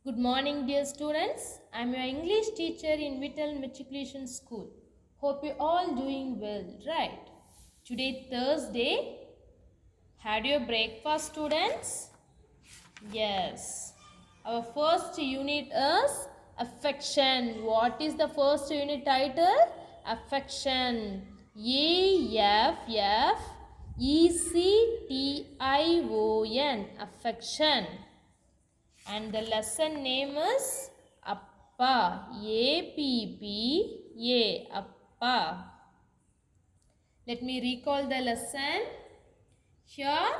Good morning, dear students. I am your English teacher in Vittal Matriculation School. Hope you all doing well, right? Today, Thursday. Had your breakfast, students? Yes. Our first unit is affection. What is the first unit title? Affection. AFFECTION. Affection. And the lesson name is Appa. APPA. Appa. Let me recall the lesson. Here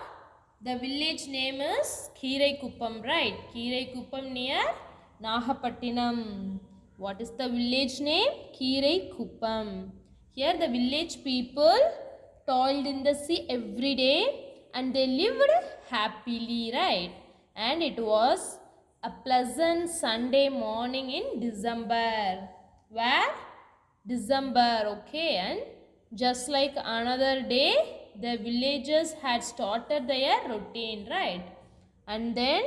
the village name is Keeraikuppam, right? Keeraikuppam near Nagapattinam. What is the village name? Keeraikuppam. Here the village people toiled in the sea every day and they lived happily, right? And it was a pleasant Sunday morning in December. Where? December, okay? And just like another day, the villagers had started their routine, right? And then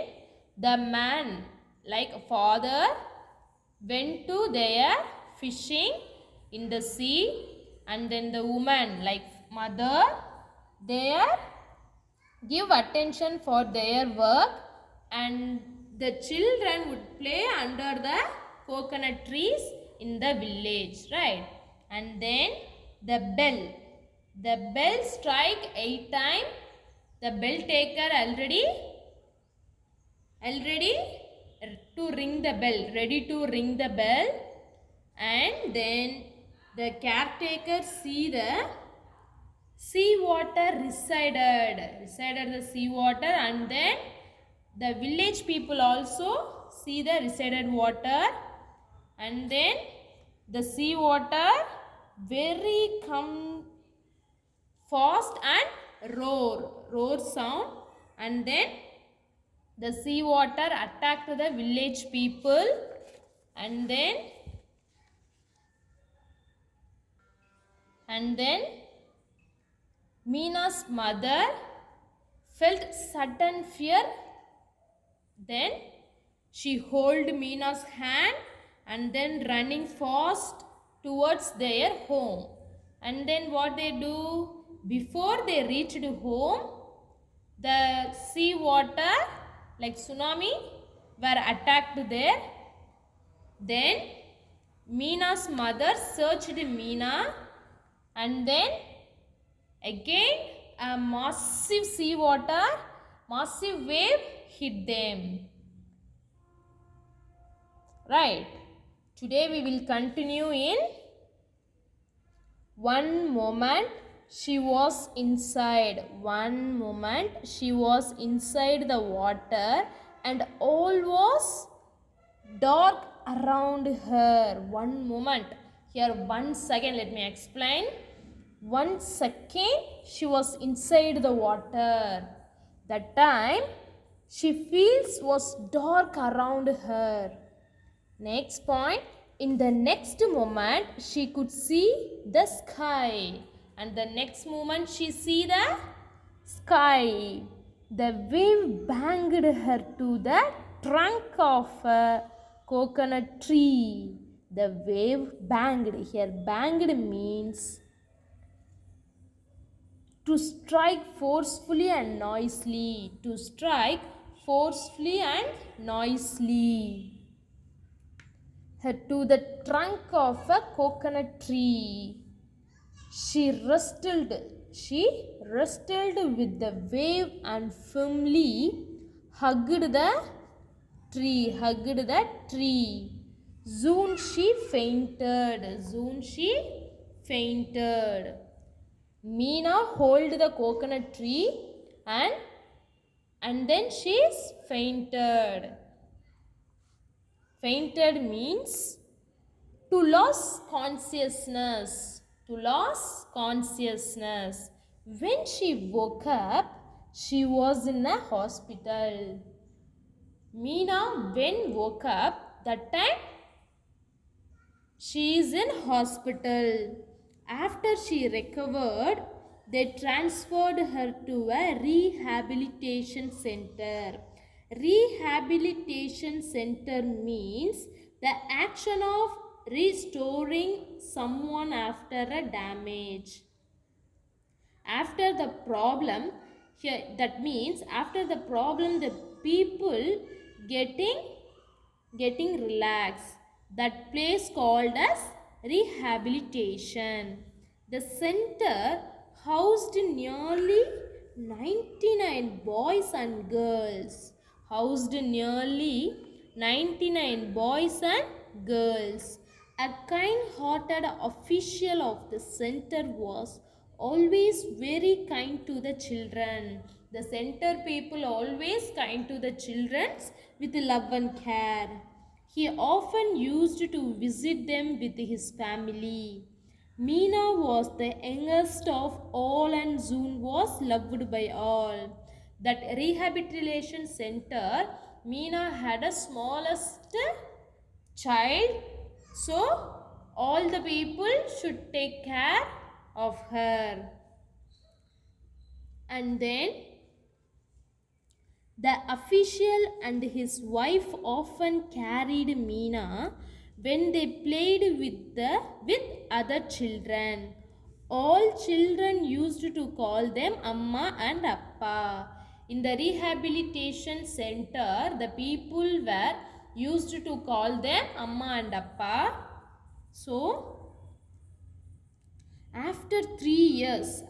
the man, like father, went to their fishing in the sea, and then the woman, like mother, there give attention for their work, and the children would play under the coconut trees in the village, right? And then the bell strike 8 times. The bell taker already to ring the bell, ready to ring the bell. And then the caretaker see the sea water resided the sea water, and then the village people also see the resided water, and then the sea water very come fast and roar sound, and then the sea water attacked the village people, and then Meena's mother felt sudden fear. Then she held Meena's hand and then running fast towards their home. And then what they do? Before they reached home, the sea water like tsunami were attacked there. Then Meena's mother searched Meena, and then again a massive sea water, massive wave hit them. Right. Today we will continue in one moment she was inside. One moment she was inside the water and all was dark around her. One moment. Here 1 second, let me explain. 1 second she was inside the water. That time she feels was dark around her. Next point, in the next moment she could see the sky, and the next moment she see the sky. The wave banged her to the trunk of a coconut tree. The wave banged. Here banged means to strike forcefully and noisily. To strike forcefully and noisily. Her to the trunk of a coconut tree. She wrestled with the wave and firmly hugged the tree. Soon she fainted. Meena held the coconut tree and then she fainted. Fainted means to lose consciousness. When she woke up, she was in a hospital. Meena, when woke up, that time she is in hospital. After she recovered, they transferred her to a rehabilitation center. Rehabilitation center means the action of restoring someone after a damage. After the problem, here that means after the problem the people getting relaxed. That place called as rehabilitation. The center housed nearly 99 boys and girls. Housed nearly 99 boys and girls. A kind-hearted official of the center was always very kind to the children. The center people always kind to the children with love and care. He often used to visit them with his family. Meena was the youngest of all and soon was loved by all. That rehabilitation center, Meena had a smallest child, so all the people should take care of her. And then the official and his wife often carried Meena when they played with other children. All children used to call them Amma and Appa. In the rehabilitation center, the people were used to call them Amma and Appa. So, after 3 years,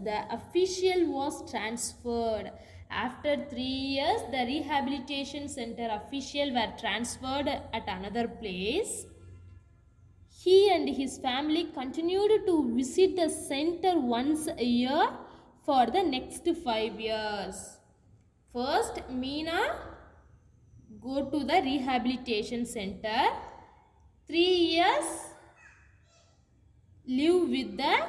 the official was transferred. After 3 years, the rehabilitation center official were transferred at another place. He and his family continued to visit the center once a year for the next 5 years. First, Meena go to the rehabilitation center. 3 years live with the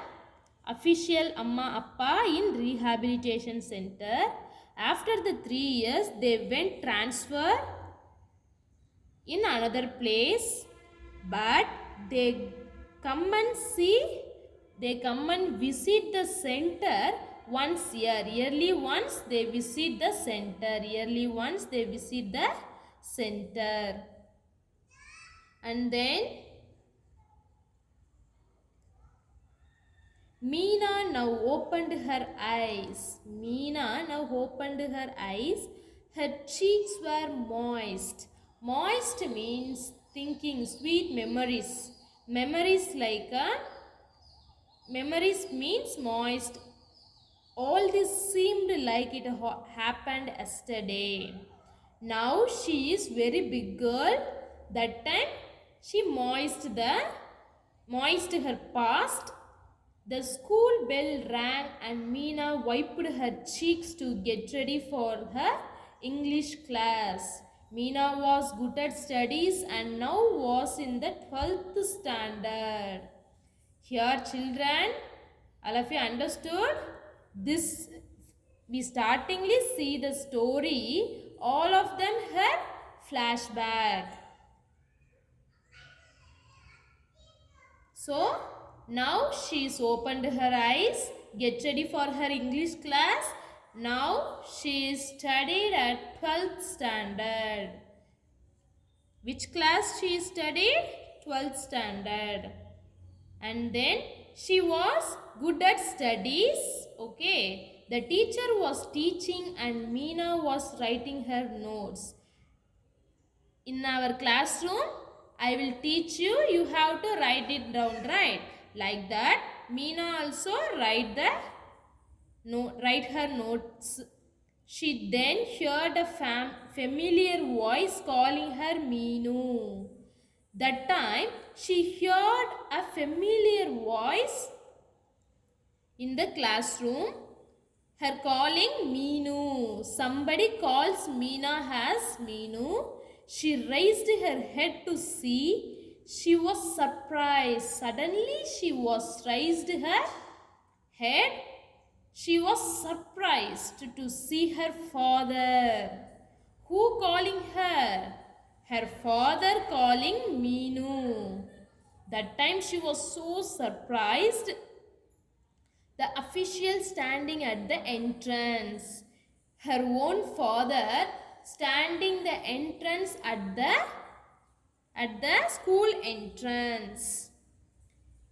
official Amma Appa in rehabilitation center. After the 3 years, they went transfer in another place, but they come and visit the center once year. Yearly once they visit the center. And then Meena now opened her eyes. Her cheeks were moist. Moist means thinking, sweet memories. Memories means moist. All this seemed like it happened yesterday. Now she is very big girl. That time she moist her past. The school bell rang and Meena wiped her cheeks to get ready for her English class. Meena was good at studies and now was in the 12th standard. Here children, all of you understood? This, we startingly see the story, all of them her flashback. So, now she's opened her eyes, get ready for her English class. Now she is studied at 12th standard. Which class she studied? 12th standard. And then she was good at studies. Okay. The teacher was teaching and Meena was writing her notes. In our classroom, I will teach you, you have to write it down, right? Like that, Meena also write her notes. She then heard a familiar voice calling her Meenu. That time, she heard a familiar voice in the classroom. Her calling Meenu. Somebody calls Meena as Meenu. She raised her head to see. She was surprised. Suddenly she was raised her head. She was surprised to see her father. Who calling her? Her father calling Meenu. That time she was so surprised. The official standing at the entrance. her own father standing the entrance at the school entrance.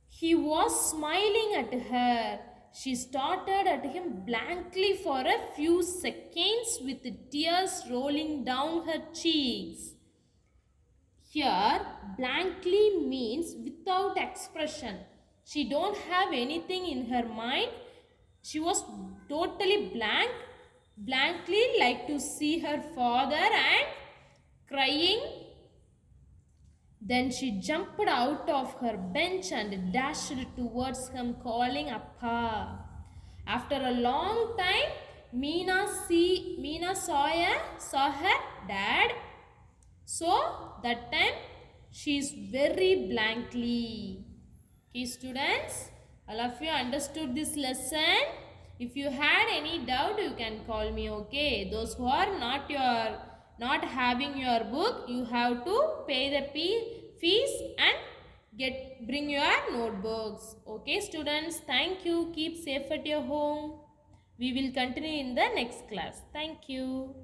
He was smiling at her. She stared at him blankly for a few seconds with tears rolling down her cheeks. Here, blankly means without expression. She don't have anything in her mind. She was totally blankly like to see her father and crying. Then she jumped out of her bench and dashed towards him, calling Appa. After a long time, Meena saw her dad. So that time she is very blankly. Okay, students, all of you understood this lesson. If you had any doubt, you can call me. Okay, those who are not having your book, you have to pay the fees and bring your notebooks. Okay, students, thank you. Keep safe at your home. We will continue in the next class. Thank you.